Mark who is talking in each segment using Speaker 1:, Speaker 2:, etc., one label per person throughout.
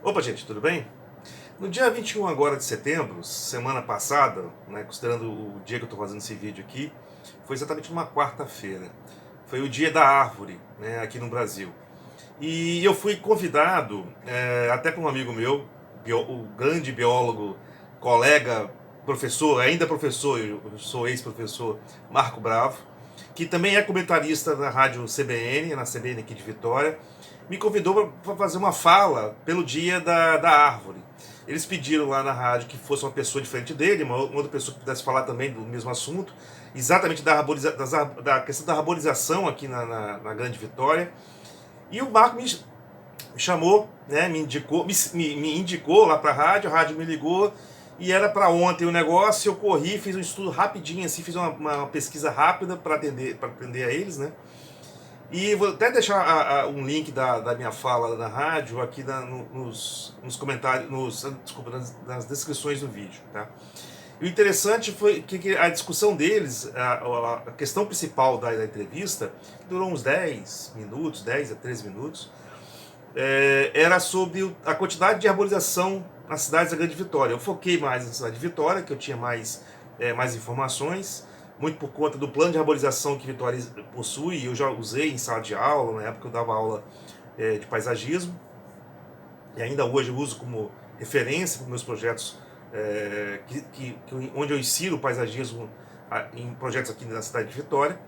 Speaker 1: Opa, gente, tudo bem? No dia 21 agora de setembro, semana passada, né, considerando o dia que eu estou fazendo esse vídeo aqui, foi exatamente numa quarta-feira. Foi o dia da árvore, né, aqui no Brasil. E eu fui convidado, até por um amigo meu, o grande biólogo, colega, professor, ainda professor, eu sou ex-professor, Marco Bravo, que também é comentarista na rádio CBN, na CBN aqui de Vitória, me convidou para fazer uma fala pelo dia da árvore. Eles pediram lá na rádio que fosse uma pessoa diferente dele, uma outra pessoa que pudesse falar também do mesmo assunto, exatamente da questão da arborização aqui na Grande Vitória. E o Marco me chamou, né, me indicou lá para a rádio me ligou, e era para ontem o negócio. Eu corri, fiz um estudo rapidinho, assim, fiz uma pesquisa rápida para atender a eles, né? E vou até deixar um link da minha fala na rádio aqui nos comentários, desculpa, nas descrições do vídeo, tá? E o interessante foi que a discussão deles, a questão principal da entrevista, durou uns 10 minutos, 10 a 13 minutos, era sobre a quantidade de arborização nas cidades da Grande Vitória. Eu foquei mais na cidade de Vitória, que eu tinha mais informações, muito por conta do plano de arborização que Vitória possui. Eu já usei em sala de aula, na época eu dava aula de paisagismo, e ainda hoje eu uso como referência para meus projetos, onde eu ensino paisagismo em projetos aqui na cidade de Vitória.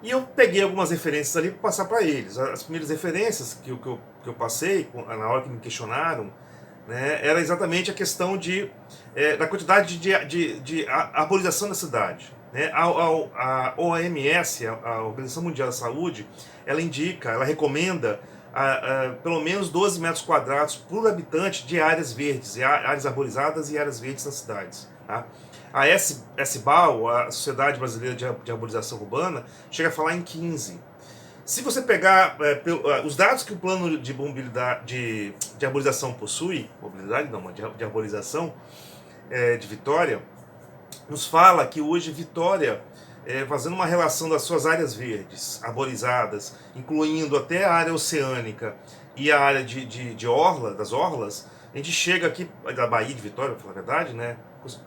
Speaker 1: E eu peguei algumas referências ali para passar para eles. As primeiras referências que eu passei, na hora que me questionaram, né, era exatamente a questão da quantidade de arborização da cidade. Né? A OMS, a Organização Mundial da Saúde, ela recomenda pelo menos 12 metros quadrados por habitante de áreas verdes, áreas arborizadas e áreas verdes nas cidades. Tá? A SBAU, a Sociedade Brasileira de Arborização Urbana, chega a falar em 15. Se você pegar os dados que o plano de mobilidade de arborização possui, mobilidade não, de arborização de Vitória, nos fala que hoje Vitória, fazendo uma relação das suas áreas verdes, arborizadas, incluindo até a área oceânica e a área de orla, das orlas, a gente chega aqui, da Baía de Vitória, para falar a verdade, né,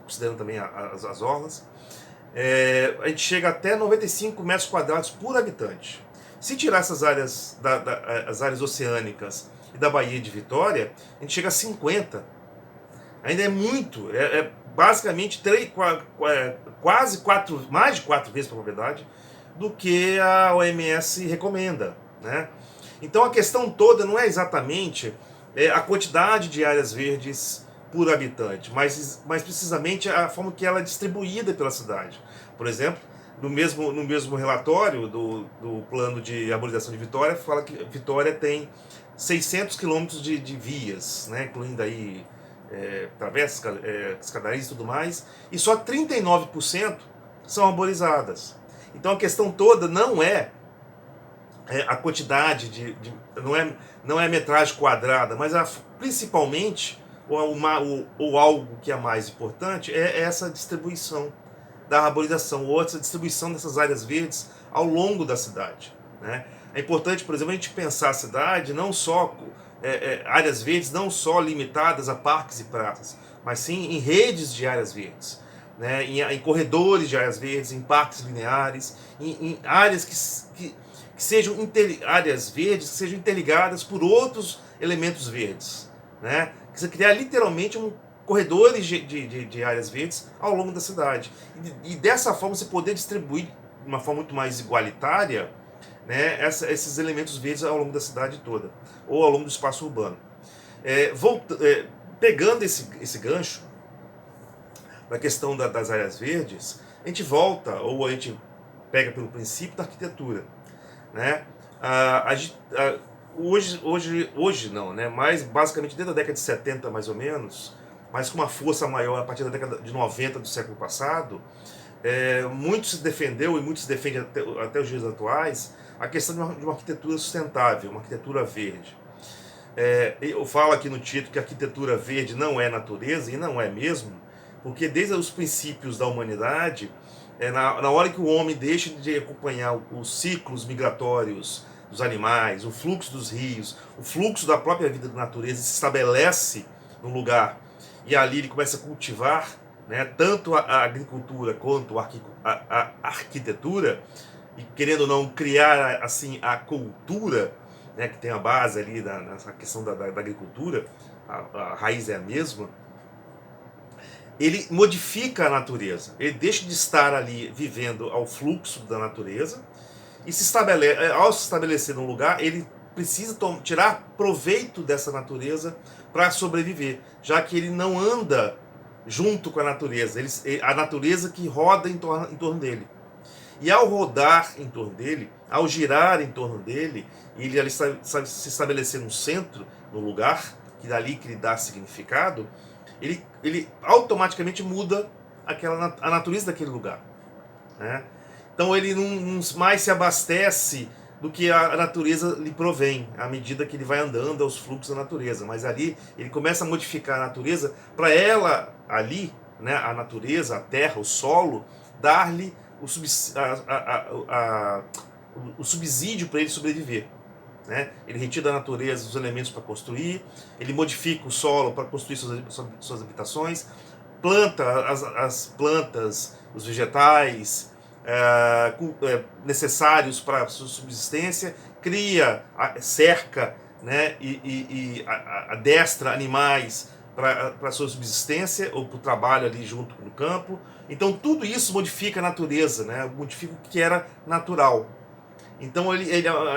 Speaker 1: considerando também as orlas, a gente chega até 95 metros quadrados por habitante. Se tirar essas áreas, as áreas oceânicas e da Baía de Vitória, a gente chega a 50. Ainda é muito, basicamente quase mais de 4 vezes, para a verdade, do que a OMS recomenda, né? Então a questão toda não é exatamente a quantidade de áreas verdes por habitante, mas precisamente a forma que ela é distribuída pela cidade. Por exemplo, no mesmo relatório do plano de arborização de Vitória, fala que Vitória tem 600 quilômetros de vias, né, incluindo aí travessas, escadarias e tudo mais, e só 39% são arborizadas. Então a questão toda não é a quantidade não é a metragem quadrada, mas principalmente, ou algo que é mais importante, é essa distribuição da arborização, ou essa distribuição dessas áreas verdes ao longo da cidade, né? É importante, por exemplo, a gente pensar a cidade não só áreas verdes não só limitadas a parques e praças, mas sim em redes de áreas verdes, né? Em corredores de áreas verdes, em parques lineares, em áreas que sejam áreas verdes que sejam interligadas por outros elementos verdes, né? Que você criar literalmente corredores de áreas verdes ao longo da cidade. E dessa forma você poder distribuir de uma forma muito mais igualitária, né, esses elementos verdes ao longo da cidade toda, ou ao longo do espaço urbano. Pegando esse gancho da questão das áreas verdes, a gente volta, ou a gente pega pelo princípio da arquitetura, né? Hoje não, né? Mas basicamente desde a década de 70 mais ou menos, mas com uma força maior a partir da década de 90 do século passado, muito se defendeu e muito se defende até os dias atuais a questão de uma arquitetura sustentável, uma arquitetura verde. Eu falo aqui no título que a arquitetura verde não é natureza, e não é mesmo, porque desde os princípios da humanidade, na hora que o homem deixa de acompanhar os ciclos migratórios dos animais, o fluxo dos rios, o fluxo da própria vida da natureza se estabelece no lugar. E ali ele começa a cultivar, né, tanto a agricultura quanto a arquitetura, e querendo ou não criar assim a cultura, né, que tem a base ali nessa questão da agricultura, a raiz é a mesma. Ele modifica a natureza, ele deixa de estar ali vivendo ao fluxo da natureza e ao se estabelecer num lugar, ele precisa tirar proveito dessa natureza para sobreviver, já que ele não anda junto com a natureza, a natureza que roda em torno dele. E ao rodar em torno dele, ao girar em torno dele, ele ali se estabelecer no centro, no lugar, que dali que lhe dá significado, ele automaticamente muda a natureza daquele lugar, né? Então ele não mais se abastece do que a natureza lhe provém, à medida que ele vai andando aos fluxos da natureza. Mas ali ele começa a modificar a natureza para ela ali, né, a natureza, a terra, o solo, dar-lhe o subsídio para ele sobreviver, né? Ele retira da natureza os elementos para construir, ele modifica o solo para construir suas habitações, planta as plantas, os vegetais necessários para a sua subsistência, cria, cerca, né, e adestra animais para a sua subsistência ou para o trabalho ali junto no campo. Então tudo isso modifica a natureza, né, modifica o que era natural. Então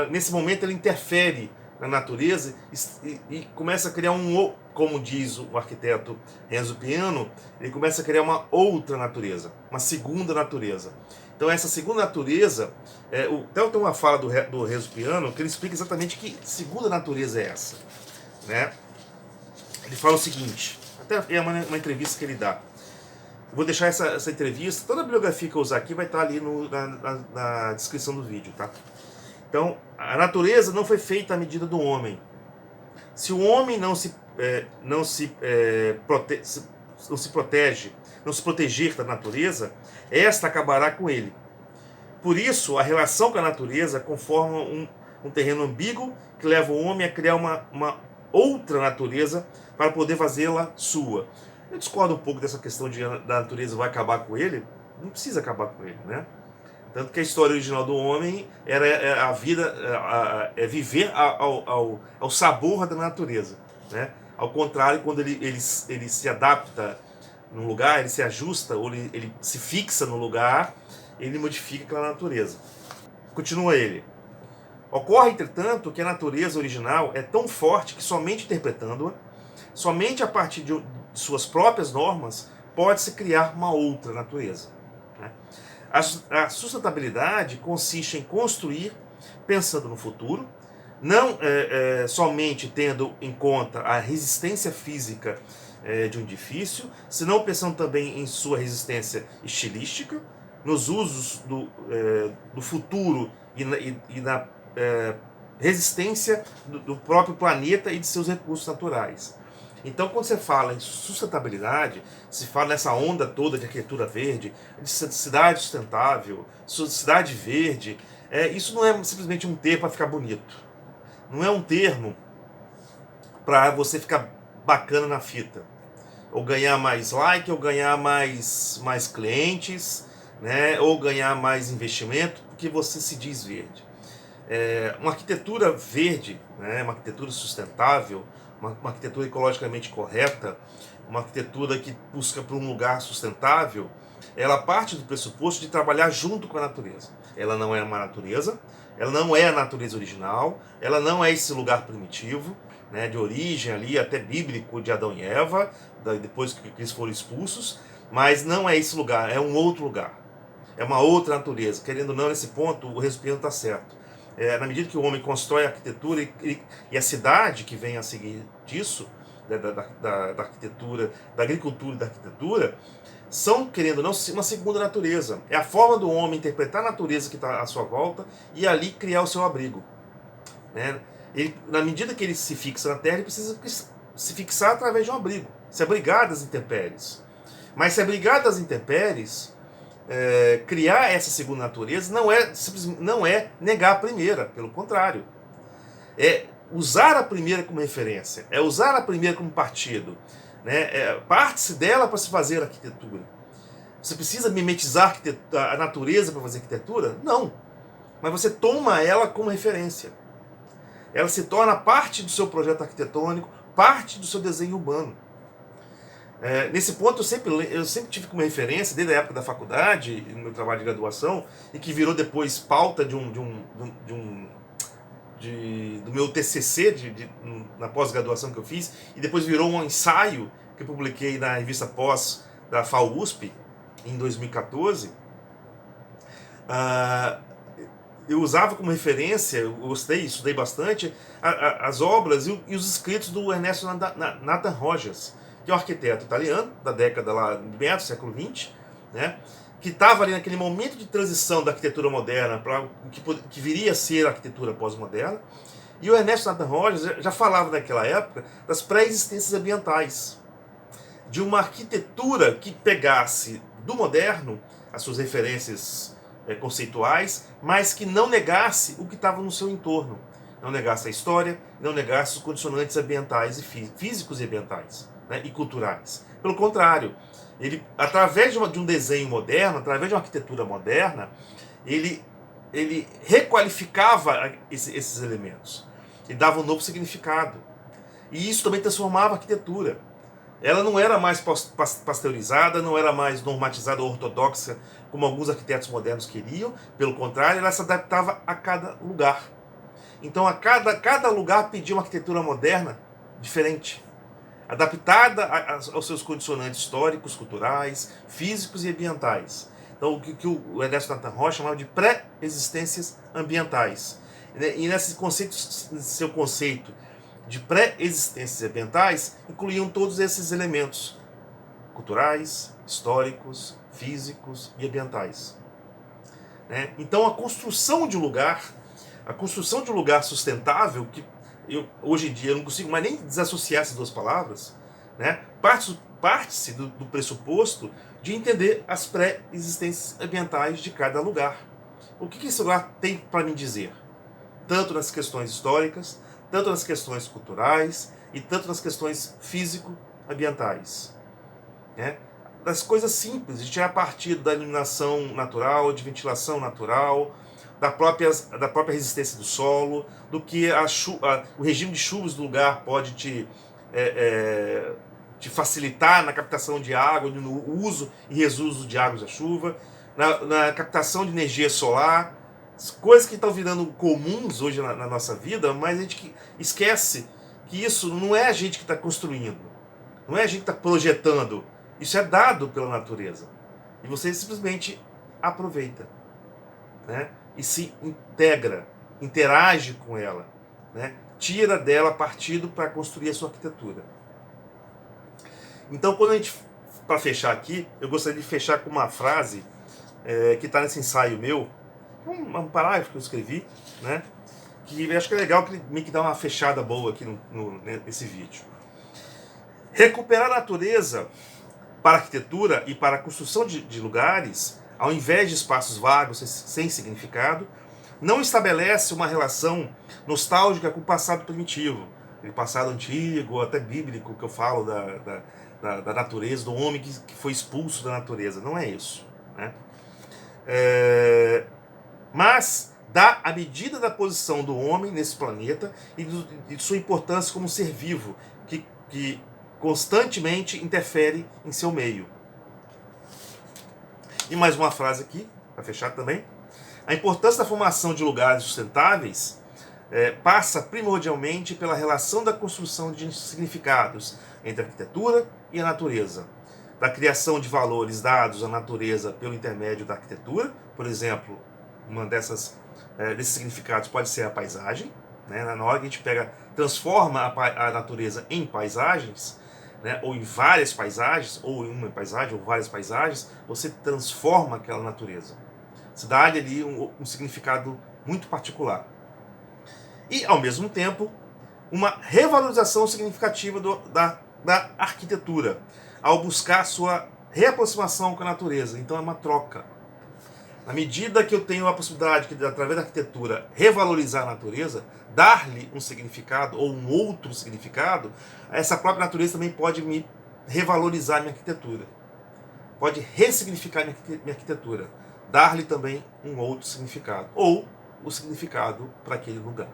Speaker 1: nesse momento ele interfere na natureza e começa a criar como diz o arquiteto Renzo Piano, ele começa a criar uma outra natureza, uma segunda natureza. Então essa segunda natureza, até tem uma fala do Renzo Piano que ele explica exatamente que segunda natureza é essa, né? Ele fala o seguinte, até é uma entrevista que ele dá. Eu vou deixar essa entrevista, toda a bibliografia que eu usar aqui vai estar ali na descrição do vídeo, tá? Então, a natureza não foi feita à medida do homem. Se o homem não se proteger da natureza, esta acabará com ele. Por isso, a relação com a natureza conforma um terreno ambíguo que leva o homem a criar uma outra natureza para poder fazê-la sua. Eu discordo um pouco dessa questão da natureza vai acabar com ele. Não precisa acabar com ele, né? Tanto que a história original do homem era a vida, viver ao sabor da natureza, né? Ao contrário, quando ele se adapta num lugar, ele se ajusta, ou ele se fixa no lugar, ele modifica aquela natureza. Continua ele. Ocorre, entretanto, que a natureza original é tão forte que somente interpretando-a, somente a partir de suas próprias normas, pode-se criar uma outra natureza, né? A sustentabilidade consiste em construir pensando no futuro, não somente tendo em conta a resistência física de um edifício, senão pensando também em sua resistência estilística, nos usos do futuro e na resistência do próprio planeta e de seus recursos naturais. Então, quando você fala em sustentabilidade, se fala nessa onda toda de arquitetura verde, de cidade sustentável, cidade verde, isso não é simplesmente um termo para ficar bonito. Não é um termo para você ficar bacana na fita, ou ganhar mais like, ou ganhar mais clientes, né, ou ganhar mais investimento, porque você se diz verde. Uma arquitetura verde, né, uma arquitetura sustentável, uma arquitetura ecologicamente correta, uma arquitetura que busca por um lugar sustentável, ela parte do pressuposto de trabalhar junto com a natureza. Ela não é uma natureza, ela não é a natureza original, ela não é esse lugar primitivo, né, de origem ali, até bíblico, de Adão e Eva, depois que eles foram expulsos, mas não é esse lugar, é um outro lugar. É uma outra natureza. Querendo ou não, nesse ponto, o Renzo Piano está certo. Na medida que o homem constrói a arquitetura e a cidade que vem a seguir disso, da arquitetura, da agricultura e da arquitetura, são, querendo ou não, uma segunda natureza. É a forma do homem interpretar a natureza que está à sua volta e ali criar o seu abrigo, né? Na medida que ele se fixa na terra, ele precisa se fixar através de um abrigo, se abrigar das intempéries. Mas se abrigar das intempéries criar essa segunda natureza não é negar a primeira, pelo contrário. É usar a primeira como referência, é usar a primeira como partido, né? Parte-se dela para se fazer arquitetura. Você precisa mimetizar a natureza para fazer arquitetura? Não. Mas você toma ela como referência. Ela se torna parte do seu projeto arquitetônico, parte do seu desenho urbano. Nesse ponto eu sempre tive como referência, desde a época da faculdade, no meu trabalho de graduação, e que virou depois pauta do meu TCC na pós-graduação que eu fiz, e depois virou um ensaio que eu publiquei na revista Pós da FAUSP em 2014. Eu usava como referência, eu gostei, estudei bastante, as obras e os escritos do Ernesto Nathan Rojas, que é um arquiteto italiano da década lá do século XX, né, que estava ali naquele momento de transição da arquitetura moderna para o que viria a ser a arquitetura pós-moderna. E o Ernesto Nathan Rojas já falava naquela época das pré-existências ambientais, de uma arquitetura que pegasse do moderno as suas referências conceituais, mas que não negasse o que estava no seu entorno, não negasse a história, não negasse os condicionantes ambientais e físicos e ambientais, né, e culturais. Pelo contrário, ele, através de um desenho moderno, através de uma arquitetura moderna, ele requalificava esses elementos e dava um novo significado. E isso também transformava a arquitetura. Ela não era mais pasteurizada, não era mais normatizada ou ortodoxa, como alguns arquitetos modernos queriam. Pelo contrário, ela se adaptava a cada lugar. Então, cada lugar pedia uma arquitetura moderna diferente, adaptada aos seus condicionantes históricos, culturais, físicos e ambientais. Então, o que o Ernesto Nathan Rojas chamava de pré-existências ambientais. E nesse seu conceito de pré-existências ambientais, incluíam todos esses elementos culturais, históricos, físicos e ambientais. Então, a construção de um lugar sustentável, que hoje em dia eu não consigo mais nem desassociar essas duas palavras, né, parte-se do pressuposto de entender as pré-existências ambientais de cada lugar. O que esse lugar tem para me dizer? Tanto nas questões históricas, tanto nas questões culturais e tanto nas questões físico-ambientais. Das coisas simples, de tirar partido da iluminação natural, de ventilação natural, da própria resistência do solo, do que o regime de chuvas do lugar pode te facilitar na captação de água, no uso e resuso de águas da chuva, na captação de energia solar, coisas que estão virando comuns hoje na nossa vida, mas a gente esquece que isso não é a gente que está construindo, não é a gente que está projetando, isso é dado pela natureza. E você simplesmente aproveita, né? E se integra, interage com ela, né? Tira dela partido para construir a sua arquitetura. Então, para fechar aqui, eu gostaria de fechar com uma frase que está nesse ensaio meu, um parágrafo que eu escrevi, né? Que eu acho que é legal, que meio que dá uma fechada boa aqui nesse vídeo. Recuperar a natureza para a arquitetura e para a construção de lugares, ao invés de espaços vagos sem significado, não estabelece uma relação nostálgica com o passado primitivo, aquele passado antigo, até bíblico, que eu falo da natureza, do homem que foi expulso da natureza. Não é isso, né? Mas dá a medida da posição do homem nesse planeta e de sua importância como ser vivo, que constantemente interfere em seu meio. E mais uma frase aqui, para fechar também. A importância da formação de lugares sustentáveis passa primordialmente pela relação da construção de significados entre a arquitetura e a natureza, da criação de valores dados à natureza pelo intermédio da arquitetura. Por exemplo, uma desses significados pode ser a paisagem, né? Na hora que a gente transforma a natureza em paisagens, né? Ou em várias paisagens, ou em uma paisagem, ou várias paisagens, você transforma aquela natureza. Você dá ali um significado muito particular. E, ao mesmo tempo, uma revalorização significativa da arquitetura, ao buscar sua reaproximação com a natureza. Então é uma troca. Na medida que eu tenho a possibilidade de, através da arquitetura, revalorizar a natureza, dar-lhe um significado ou um outro significado, essa própria natureza também pode me revalorizar a minha arquitetura. Pode ressignificar minha arquitetura. Dar-lhe também um outro significado. Ou o significado para aquele lugar.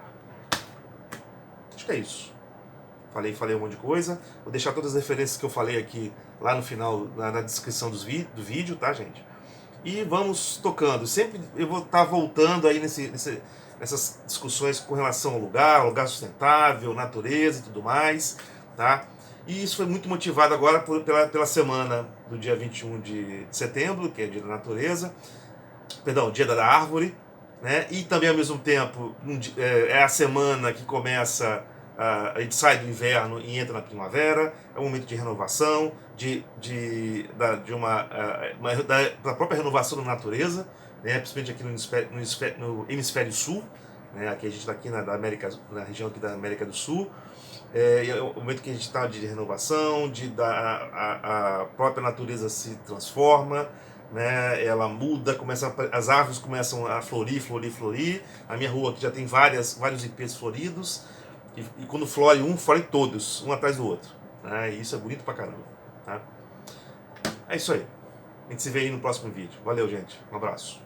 Speaker 1: Acho que é isso. Falei um monte de coisa. Vou deixar todas as referências que eu falei aqui lá no final, na descrição do vídeo, tá, gente? E vamos tocando. Sempre eu vou estar voltando aí nessas discussões com relação ao lugar sustentável, natureza e tudo mais, tá? E isso foi muito motivado agora pela semana do dia 21 de setembro, que é Dia da Natureza, perdão, Dia da Árvore, né? E também ao mesmo tempo é a semana que começa, a gente sai do inverno e entra na primavera, é um momento de renovação, da própria renovação da natureza, né? Principalmente aqui no hemisfério sul, né? Aqui a gente está aqui na região aqui da América do Sul. É o momento que a gente está de renovação, a própria natureza se transforma, né? Ela muda, as árvores começam a florir. A minha rua aqui já tem vários ipês floridos, e quando flore todos, um atrás do outro, né? E isso é bonito pra caramba, tá? É isso aí. A gente se vê aí no próximo vídeo. Valeu, gente. Um abraço.